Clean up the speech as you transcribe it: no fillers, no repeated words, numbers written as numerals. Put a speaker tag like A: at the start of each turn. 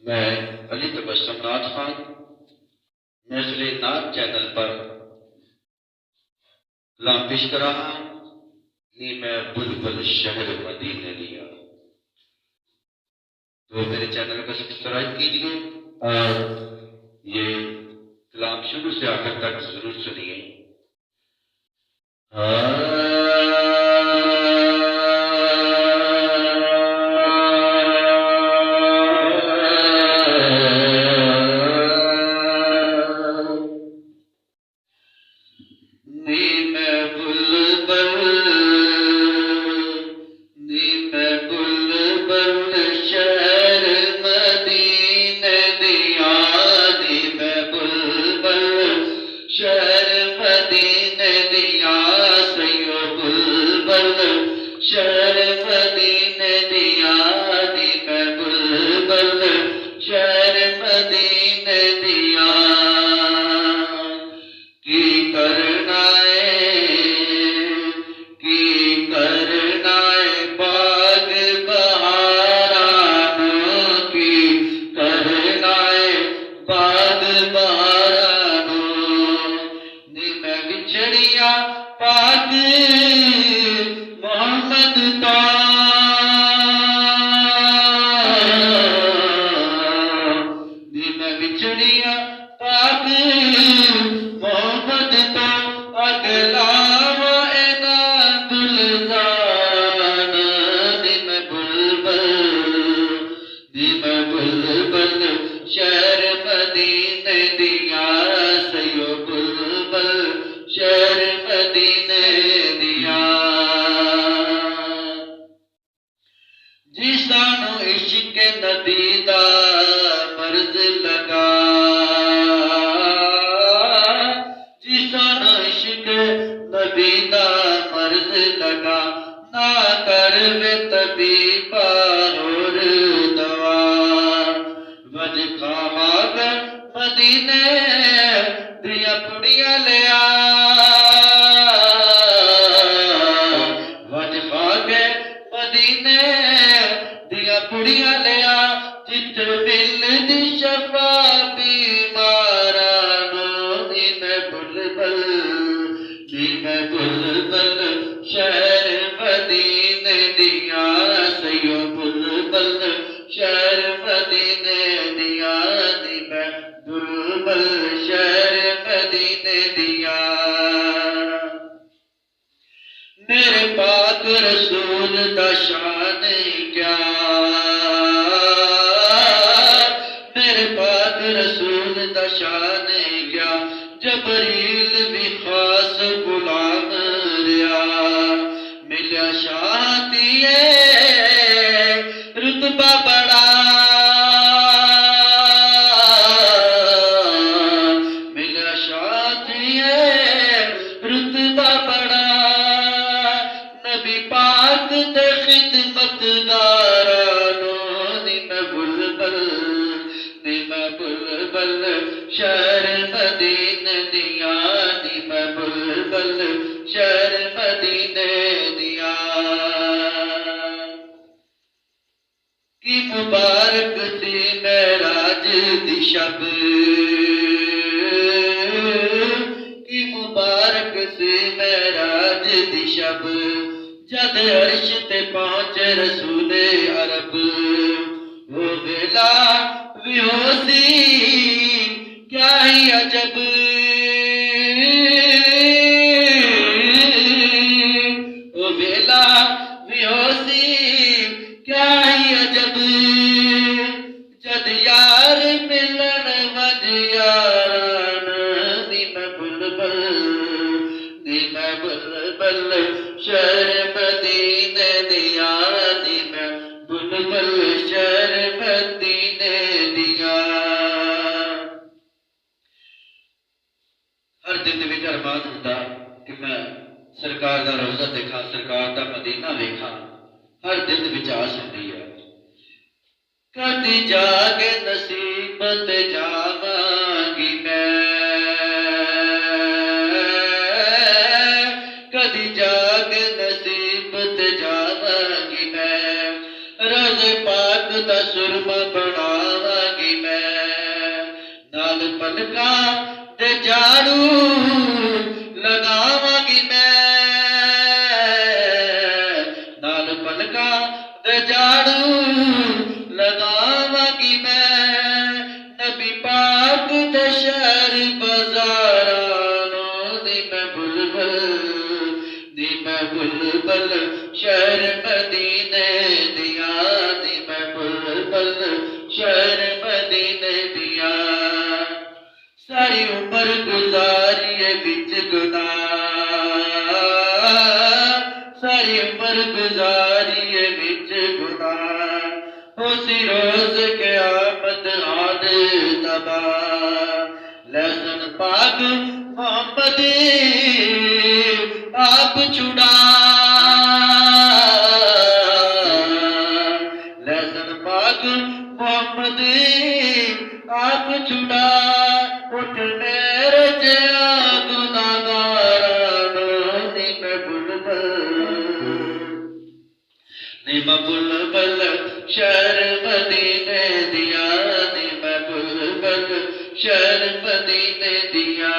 A: मैं अली तबस्सुम नाथ खान महफिल नाथ चैनल पर कलाम पेश कर रहा हूँ। नी मैं बुलबुल शहर मदीने लिया। तो मेरे चैनल को सब्सक्राइब कीजिए और ये कलाम शुरू से आखिर तक जरूर सुनिए। मेरे पाक रसूल दा शान क्या, मेरे पाक रसूल दा शान क्या, जबरील भी खास गुलाम रिया, मिलिया शातिए रुतबा बड़ा, मिलिया शातिए रुतबा बड़ा, पाक दे खिदमतगारानो नी मैं बुलबुल शहर मदीने दिया, नी मैं बुलबुल शहर मदीने दिया। की मुबारक सी मेराज दी शब, की मुबारक सी मेराज दी शब, जद अर्श ते पहुंचे रसूले अरब, वो वेला भी होती क्या ही अजब, वो वेला भी होती क्या ही अजब, जद यार मिलन वज यारान, नी मैं बुलबुल शहर मदीने दिया, नी मैं बुलबुल शहर मदीने दिया। हर दिन विच अरमान हुंदा कि मैं सरकार दा रोज़ा देखा, सरकार दा मदीना वेखा, हर दिन विच आस हुंदी है। कदी जागे नसीब ते जावांगी मैं, कदी जागे नसीब ते जावांगी मैं, रोज़े पाक दा सुरमा बनावांगी लगावांगी मैं, नाल पलका दे झाड़ू लगावांगी मैं, नाल पलका दे झाड़ू लगावांगी मैं, नबी पाक दे शहर बाजारां दी मैं बुलबुल, दी मैं बुलबुल शहर मदीने दिया, दी मैं बुलबुल शहर मदीने दिया। सारी उम्र गुजारिए बिच गुनाह, सारी उम्र गुजारिए बिच गुनाह, उसी रोज क़यामत आद तबा, लहसन पाक मोहम्मद आप छुड़ा, लहसन पाक मोहम्मद आप छुड़ा, उठ मेरे जया गुनाहगारां नी मैं बुलबुल, नी मैं बुलबुल शहर मदीने दिया, नी मैं बुलबुल शहर मदीने दिया।